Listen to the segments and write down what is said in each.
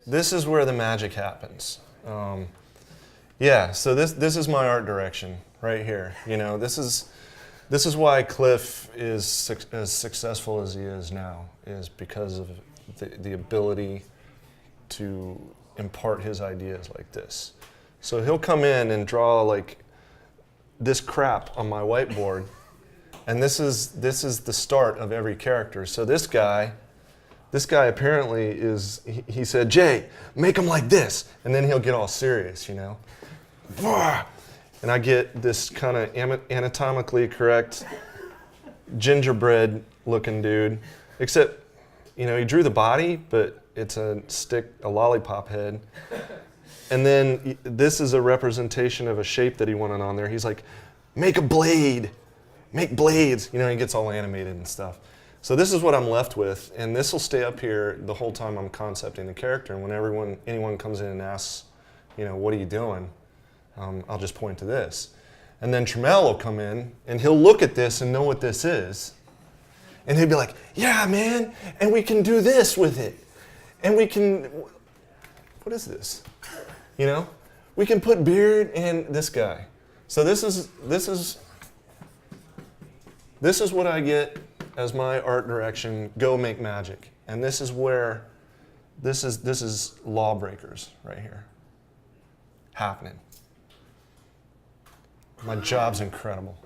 this is where the magic happens. Yeah, so this is my art direction right here. You know, this is why Cliff is as successful as he is now, is because of the ability to impart his ideas like this. So he'll come in and draw like this crap on my whiteboard, and this is the start of every character. So this guy apparently is, he said, Jay, make him like this, and then he'll get all serious, you know. And I get this kind of anatomically correct gingerbread looking dude, except, you know, he drew the body, but it's a lollipop head. And then this is a representation of a shape that he wanted on there. He's like, make a blade, make blades. You know, he gets all animated and stuff. So this is what I'm left with, and this will stay up here the whole time I'm concepting the character. And when anyone comes in and asks, you know, what are you doing? I'll just point to this. And then Trammell will come in, and he'll look at this and know what this is. And he'll be like, yeah, man, and we can do this with it. And we can, what is this? You know, we can put Beard and this guy. So this is what I get as my art direction. Go make magic, and this is where this is LawBreakers right here happening. My job's incredible.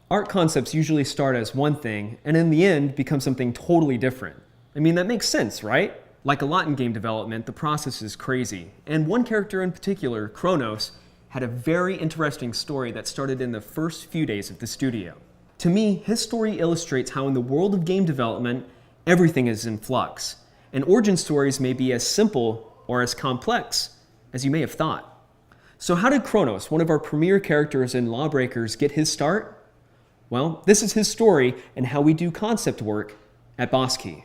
Art concepts usually start as one thing and in the end become something totally different. I mean, that makes sense, right? Like a lot in game development, the process is crazy. And one character in particular, Chronos, had a very interesting story that started in the first few days of the studio. To me, his story illustrates how in the world of game development, everything is in flux. And origin stories may be as simple or as complex as you may have thought. So how did Chronos, one of our premier characters in LawBreakers, get his start? Well, this is his story and how we do concept work at Boss Key.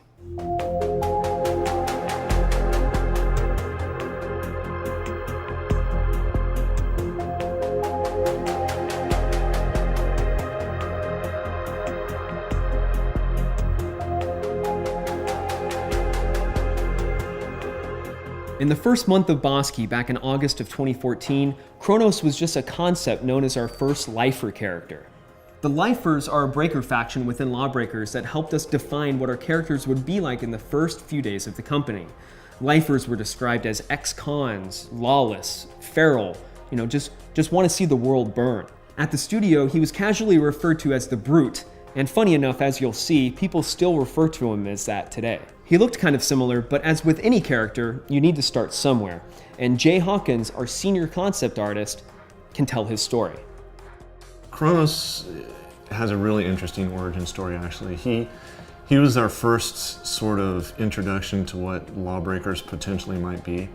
In the first month of Boss Key, back in August of 2014, Chronos was just a concept known as our first Lifer character. The Lifers are a breaker faction within LawBreakers that helped us define what our characters would be like in the first few days of the company. Lifers were described as ex-cons, lawless, feral, you know, just want to see the world burn. At the studio, he was casually referred to as the Brute, and funny enough, as you'll see, people still refer to him as that today. He looked kind of similar, but as with any character, you need to start somewhere. And Jay Hawkins, our senior concept artist, can tell his story. Chronos has a really interesting origin story, actually. He was our first sort of introduction to what LawBreakers potentially might be.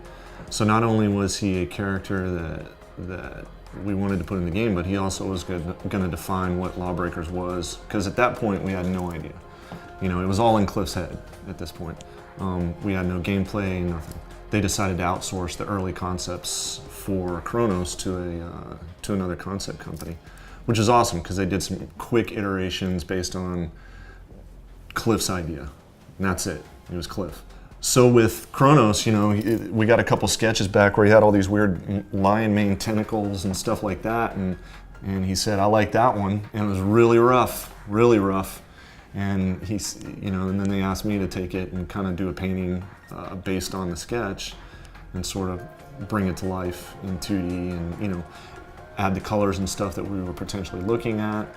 So not only was he a character that we wanted to put in the game, but he also was going to define what LawBreakers was, because at that point we had no idea. You know, it was all in Cliff's head at this point. We had no gameplay, nothing. They decided to outsource the early concepts for Chronos to another concept company, which is awesome because they did some quick iterations based on Cliff's idea, and that's it. It was Cliff. So with Chronos, you know, we got a couple sketches back where he had all these weird lion mane tentacles and stuff like that, and he said, I like that one, and it was really rough, really rough. And he's, you know, and then they asked me to take it and kind of do a painting based on the sketch and sort of bring it to life in 2D and, you know, add the colors and stuff that we were potentially looking at,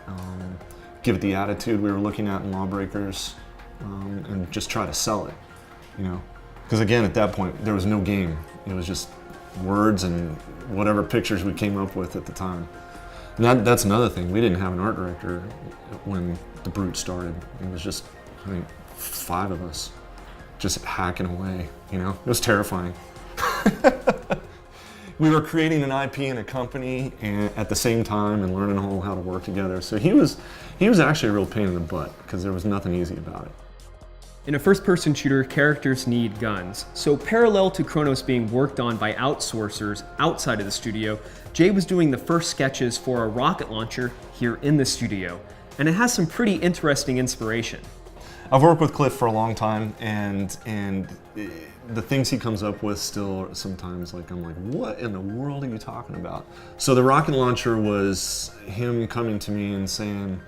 give it the attitude we were looking at in LawBreakers, and just try to sell it, you know. Because again, at that point, there was no game. It was just words and whatever pictures we came up with at the time. And that's another thing. We didn't have an art director when the Brute started. It was just, I think, 5 of us just hacking away, you know? It was terrifying. We were creating an IP in a company and at the same time and learning all how to work together. So he was actually a real pain in the butt because there was nothing easy about it. In a first-person shooter, characters need guns. So parallel to Chronos being worked on by outsourcers outside of the studio, Jay was doing the first sketches for a rocket launcher here in the studio. And it has some pretty interesting inspiration. I've worked with Cliff for a long time, and the things he comes up with still sometimes, like, I'm like, what in the world are you talking about? So the rocket launcher was him coming to me and saying,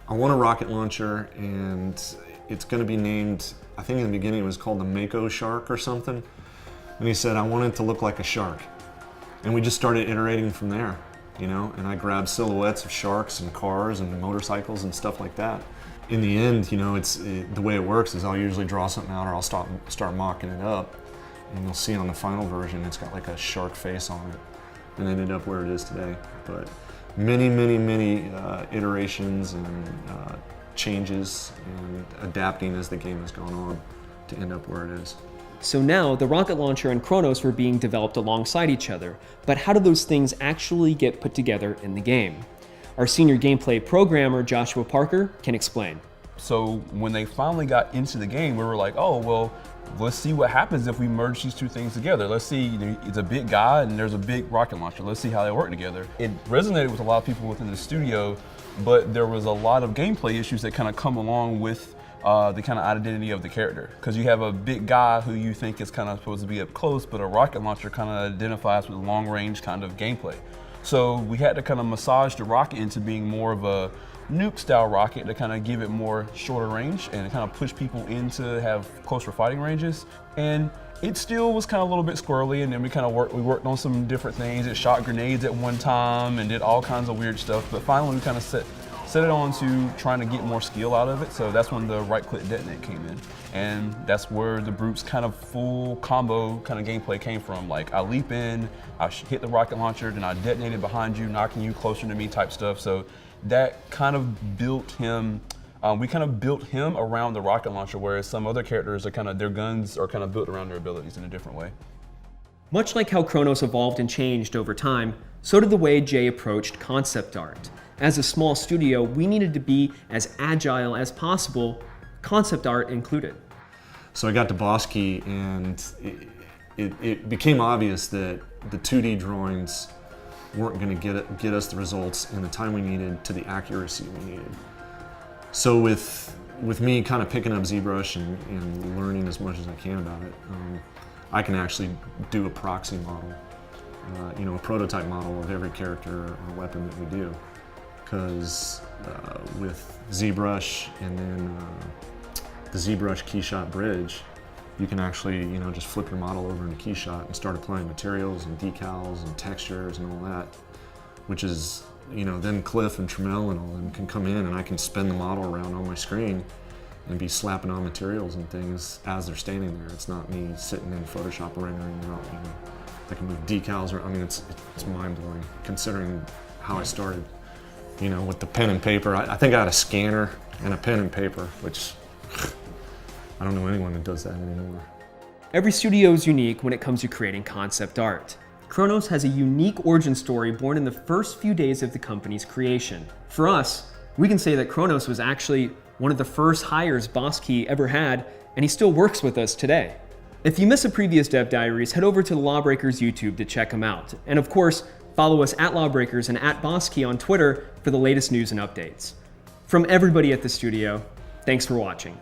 I want a rocket launcher, and it's going to be named, I think in the beginning it was called the Mako Shark or something. And he said, I want it to look like a shark. And we just started iterating from there, you know, and I grabbed silhouettes of sharks and cars and motorcycles and stuff like that. In the end, you know, the way it works is I'll usually draw something out, or I'll start mocking it up, and you'll see on the final version it's got like a shark face on it, and ended up where it is today. But many iterations and changes and adapting as the game has gone on to end up where it is. So now, the rocket launcher and Chronos were being developed alongside each other, but how do those things actually get put together in the game? Our senior gameplay programmer, Joshua Parker, can explain. So when they finally got into the game, we were like, oh, well, let's see what happens if we merge these two things together. Let's see, it's a big guy and there's a big rocket launcher. Let's see how they work together. It resonated with a lot of people within the studio, but there was a lot of gameplay issues that kind of come along with the kind of identity of the character. Because you have a big guy who you think is kind of supposed to be up close, but a rocket launcher kind of identifies with long range kind of gameplay. So we had to kind of massage the rocket into being more of a nuke style rocket to kind of give it more shorter range and kind of push people in to have closer fighting ranges. And it still was kind of a little bit squirrely, and then we worked on some different things. It shot grenades at one time and did all kinds of weird stuff, but finally we kind of set it on to trying to get more skill out of it. So that's when the right click detonate came in. And that's where the Brute's kind of full combo kind of gameplay came from. Like, I leap in, I hit the rocket launcher, then I detonate it behind you, knocking you closer to me type stuff. So that kind of built him, we kind of built him around the rocket launcher, whereas some other characters are kind of, their guns are kind of built around their abilities in a different way. Much like how Chronos evolved and changed over time, so did the way Jay approached concept art. As a small studio, we needed to be as agile as possible, concept art included. So I got to Bosky, and it became obvious that the 2D drawings weren't going to get us the results in the time we needed to the accuracy we needed. So with me kind of picking up ZBrush and learning as much as I can about it, I can actually do a proxy model, a prototype model of every character or weapon that we do. Because with ZBrush and then the ZBrush Keyshot Bridge, you can actually, just flip your model over into Keyshot and start applying materials and decals and textures and all that, which is, then Cliff and Trammell and all them can come in and I can spin the model around on my screen and be slapping on materials and things as they're standing there. It's not me sitting in Photoshop rendering out, I can move decals, it's mind-blowing considering how I started. With the pen and paper. I think I had a scanner and a pen and paper, which I don't know anyone that does that anymore. Every studio is unique when it comes to creating concept art. Chronos has a unique origin story born in the first few days of the company's creation. For us, we can say that Chronos was actually one of the first hires Bosky ever had, and he still works with us today. If you miss a previous Dev Diaries, head over to the LawBreakers YouTube to check them out. And of course, follow us at LawBreakers and at Bosky on Twitter for the latest news and updates. From everybody at the studio, thanks for watching.